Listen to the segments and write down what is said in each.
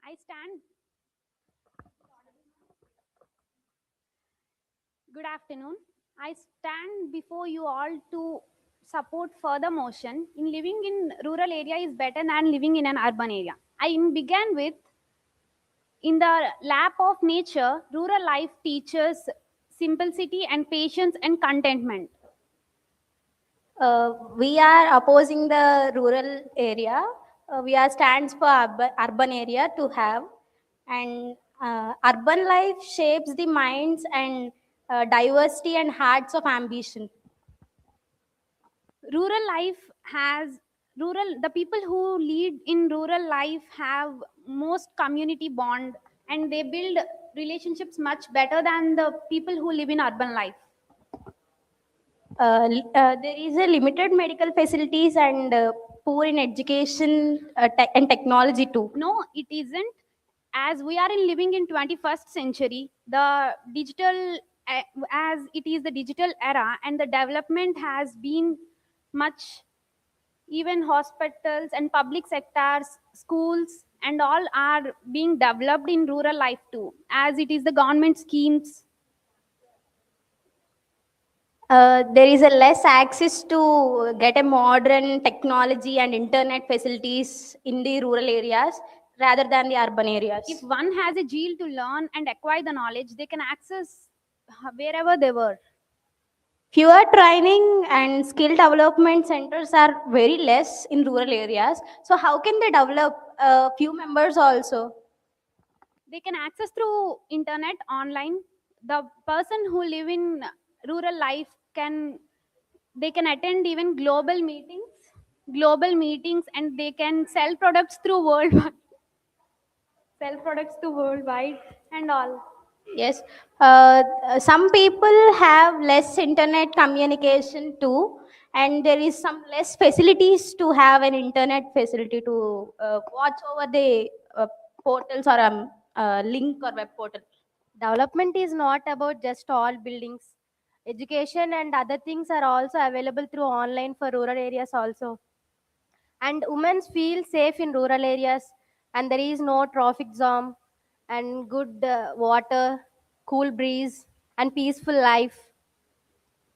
I stand. Good afternoon. I stand before you all to support further motion in living in rural area is better than living in an urban area. I began with in the lap of nature, rural life teaches simplicity and patience and contentment. We are opposing the rural area. We are stands for urban area to have, and urban life shapes the minds and diversity and hearts of ambition. Rural life has rural the people who lead in rural life have most community bond and they build relationships much better than the people who live in urban life. There is a limited medical facilities and poor in education and technology too. No, it isn't. As we are in living in 21st century, the digital as it is the digital era and the development has been much. Even hospitals and public sectors, schools and all are being developed in rural life too, as it is the government schemes. There is a less access to get a modern technology and internet facilities in the rural areas rather than the urban areas. If one has a zeal to learn and acquire the knowledge, they can access wherever they were. Fewer training and skill development centers are very less in rural areas. So how can they develop a few members also? They can access through internet online. The person who live in rural life can they can attend even global meetings and they can sell products through worldwide sell products to worldwide and all. Yes, some people have less internet communication too, and there is some less facilities to have an internet facility to watch over the portals or link or web portal. Development is not about just tall buildings. Education and other things are also available through online for rural areas also. And women feel safe in rural areas and there is no traffic jam and good water, cool breeze and peaceful life.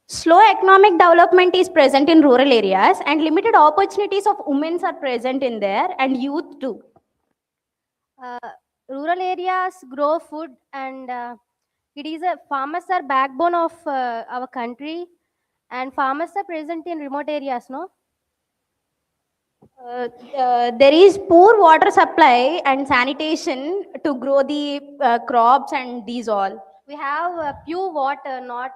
Slow economic development is present in rural areas, and limited opportunities of women are present in there, and youth too. Uh, Rural areas grow food and it is a farmers are backbone of our country and farmers are present in remote areas, no? There is poor water supply and sanitation to grow the crops and these all. We have pure water, not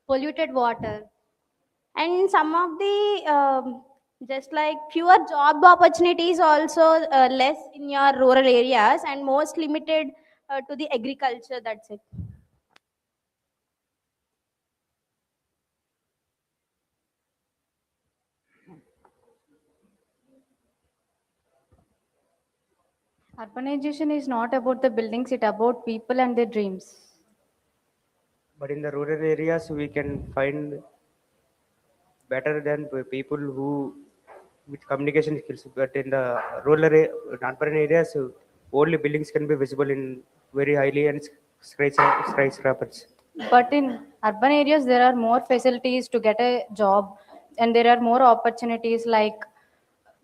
polluted water. And some of the just like fewer job opportunities also less in your rural areas and most limited to the agriculture. That's it. Urbanization is not about the buildings, it's about people and their dreams. But in the rural areas, we can find better than people who with communication skills. But in the urban areas, only buildings can be visible in very highly and skyscrapers. But in urban areas, there are more facilities to get a job, and there are more opportunities like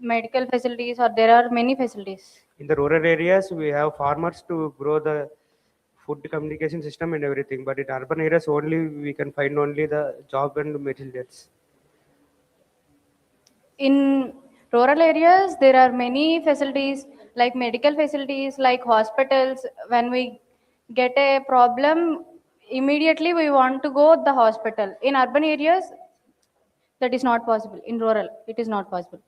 medical facilities, or there are many facilities. In the rural areas, we have farmers to grow the food communication system and everything. But in urban areas, only we can find only the job and materials. In rural areas, there are many facilities like medical facilities, like hospitals. When we get a problem, immediately we want to go the hospital. In urban areas, that is not possible. In rural, it is not possible.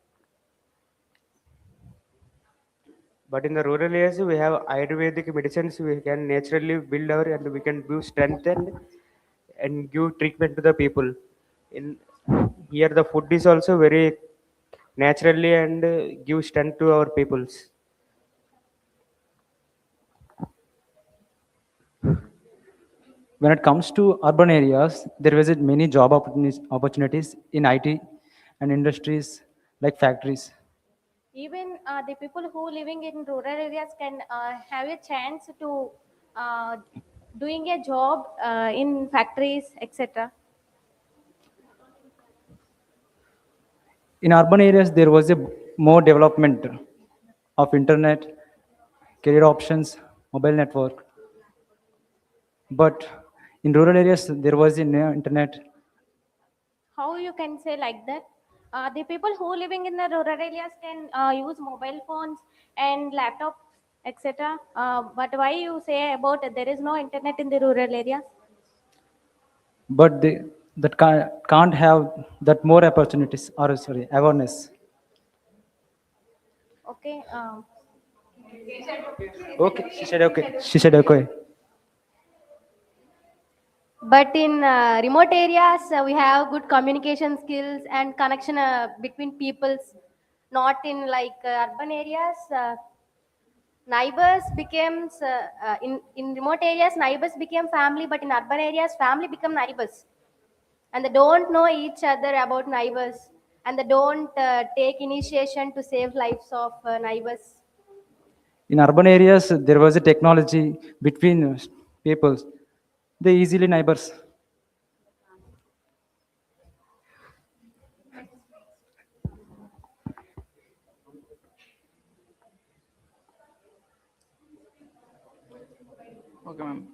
But in the rural areas, we have Ayurvedic medicines. We can naturally build our and we can give strength and give treatment to the people. In here, the food is also very naturally and give strength to our peoples. When it comes to urban areas, there visit many job opportunities in IT and industries like factories. Even the people who living in rural areas can have a chance to uh, doing a job in factories, etc. In urban areas, there was a more development of internet, career options, mobile network. But in rural areas, there was no internet. How you can say like that? The people who living in the rural areas can use mobile phones and laptops, etc. But why you say about there is no internet in the rural areas? But they that can't have that more opportunities or sorry awareness. Okay. Okay, she said okay. She said okay. But in remote areas, we have good communication skills and connection between peoples. Not in like urban areas. Neighbors becomes in remote areas neighbors became family, but in urban areas family become neighbors, and they don't know each other about neighbors, and they don't take initiation to save lives of neighbors. In urban areas, there was a technology between people. They easily neighbors. Okay, ma'am.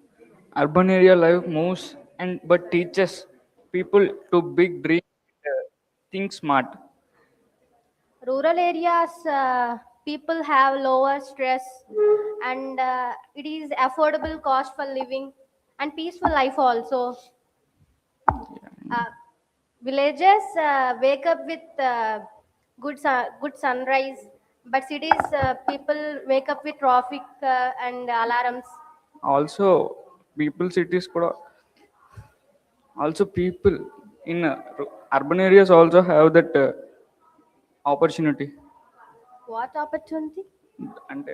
Urban area life moves and but teaches people to big dream, think smart. Rural areas people have lower stress, and it is affordable cost for living and peaceful life also. uh, Villages wake up with good sunrise, but cities people wake up with traffic and alarms. Also, people cities could also people in urban areas also have that opportunity What opportunity? and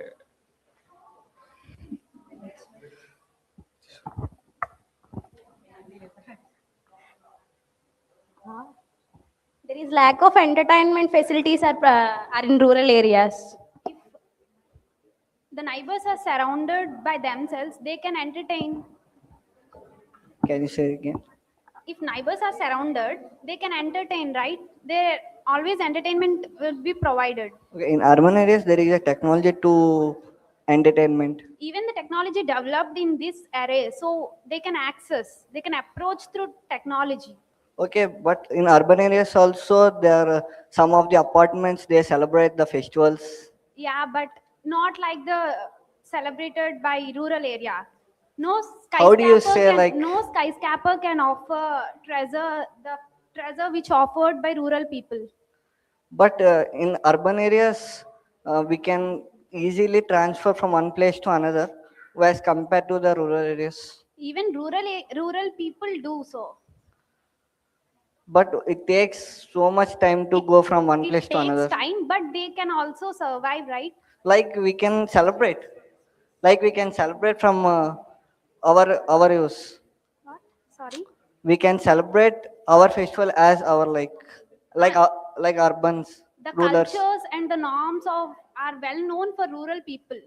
There is lack of entertainment facilities are in rural areas. If the neighbors are surrounded by themselves, they can entertain. Can you say again? If neighbors are surrounded, they can entertain, right? There always entertainment will be provided. Okay, in urban areas, there is a technology to entertainment. Even the technology developed in this array, so they can access, they can approach through technology. Okay, but in urban areas also, there are some of the apartments they celebrate the festivals. Yeah, but not like the celebrated by rural area. No How do you skyscraper say can, like? no skyscraper can offer treasure, the treasure which offered by rural people. But in urban areas, we can easily transfer from one place to another, whereas compared to the rural areas. Even rural people do so. But it takes so much time to it, go from one it place to takes another. time, but they can also survive, right? Like we can celebrate, like we can celebrate from our use. What? Sorry. We can celebrate our festival as our like Ah, uh, like urbans the rulers. cultures and the norms of are well known for rural people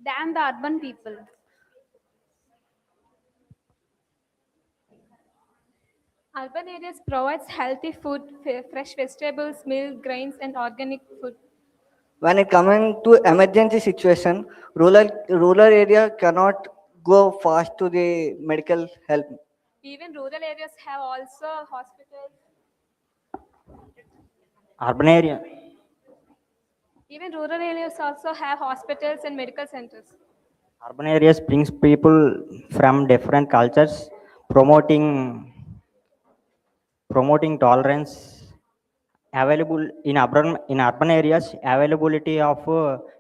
than the urban people. Urban areas provides healthy food, fresh vegetables, milk, grains, and organic food. When it coming to emergency situation, rural area cannot go fast to the medical help. Even rural areas have also hospitals. Urban area, Even rural areas also have hospitals and medical centers. urban areas brings people from different cultures, promoting promoting tolerance. Available in urban areas, availability of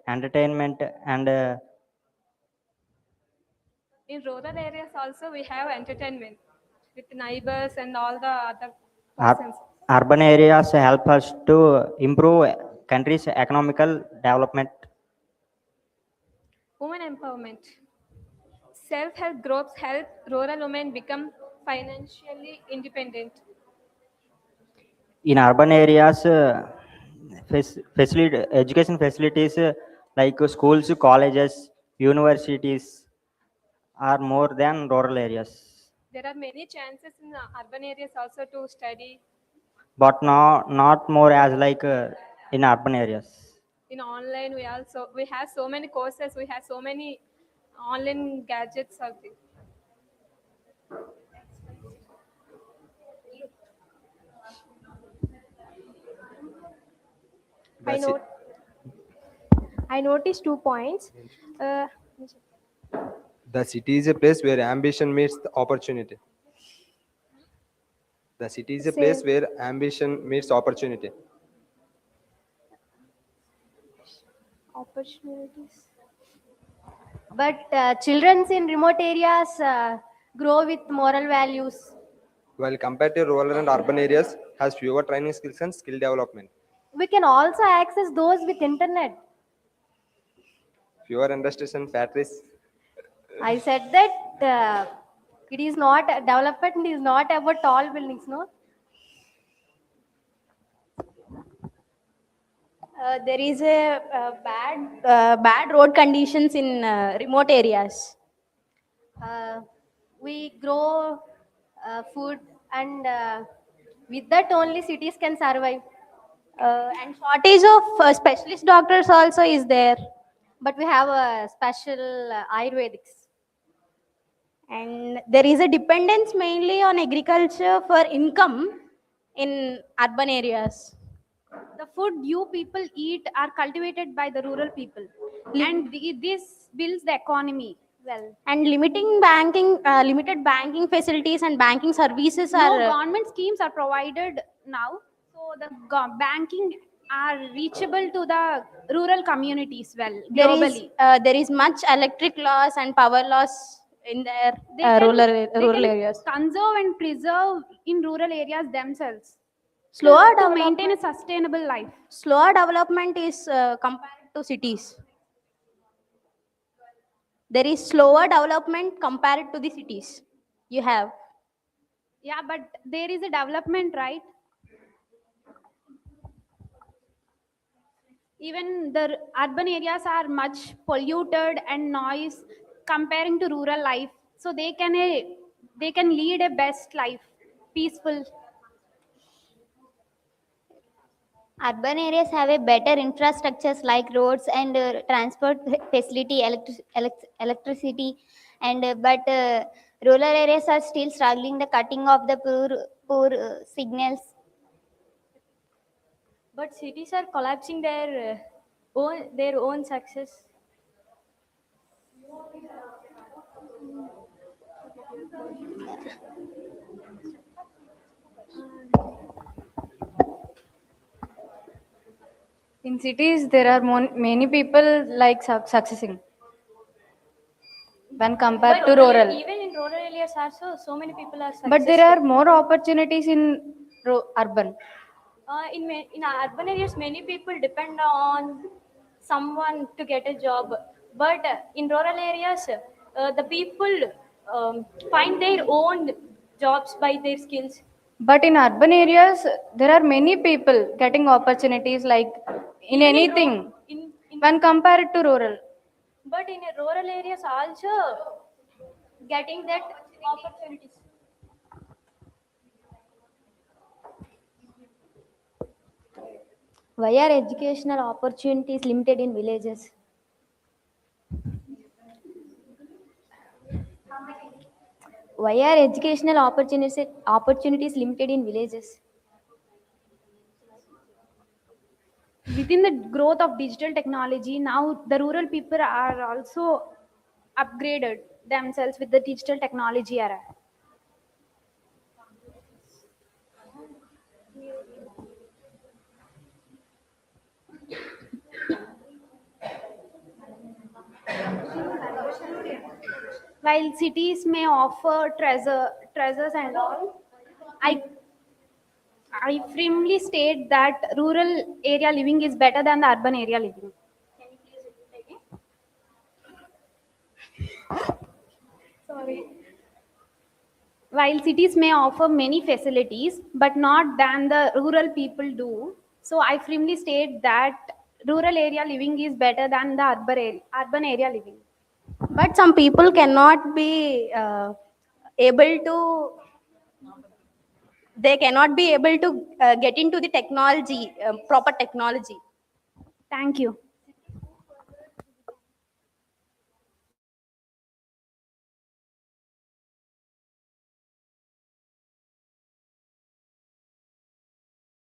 entertainment and In rural areas also we have entertainment with neighbors and all the other ur- persons. urban areas help us to improve country's economical development. Women empowerment. Self-help groups help rural women become financially independent. In urban areas, education facilities like schools, colleges, universities are more than rural areas, There are many chances in urban areas also to study. but not more as like in urban areas. In online, we have so many courses. We have so many online gadgets out there. I The, ci- note I noticed 2 points. Uh, The city is a place where ambition meets the opportunity. The city is a place say where ambition meets opportunity. opportunities. But children in remote areas grow with moral values. While compared to rural and urban areas, has fewer training skills and skill development. We can also access those with internet. Fewer industries and factories. I said that it is not development is not about tall buildings, no. There is a bad road conditions in remote areas. We grow food, and with that only cities can survive. And shortage of specialist doctors also is there. But we have a special Ayurvedics. And there is a dependence mainly on agriculture for income in urban areas. The food you people eat are cultivated by the rural people, and this builds the economy well. And limited banking facilities and banking services No are government schemes are provided now, so the banking are reachable to the rural communities well globally. there is much electric loss and power loss in their They rural can areas. conserve and preserve in rural areas themselves Slower to maintain a development, sustainable life. slower development is compared to cities. There is slower development compared to the cities. You have. Yeah, but there is a development, right? Even the urban areas are much polluted and noise comparing to rural life, so they can lead a best life, peaceful. Urban areas have a better infrastructures like roads and transport facility, electricity, and but rural areas are still struggling the cutting of the poor signals. But cities are collapsing their own success. In cities, there are many people like succeeding when compared to rural. Even in rural areas also, so many people are But there are more opportunities in urban. in urban areas, many people depend on someone to get a job. But in rural areas, the people find their own jobs by their skills. But in urban areas, there are many people getting opportunities like in Even anything in when compared to rural. But in rural areas also getting that opportunities. Why are educational opportunities limited in villages? Why are educational opportunities limited in villages? Within the growth of digital technology, now the rural people are also upgraded themselves with the digital technology era. While cities may offer treasures and all, I I firmly state that rural area living is better than the urban area living. Sorry. While cities may offer many facilities, but not than the rural people do, So I firmly state that rural area living is better than the urban area living. But some people cannot be able to, they cannot be able to get into the technology, proper technology. Thank you.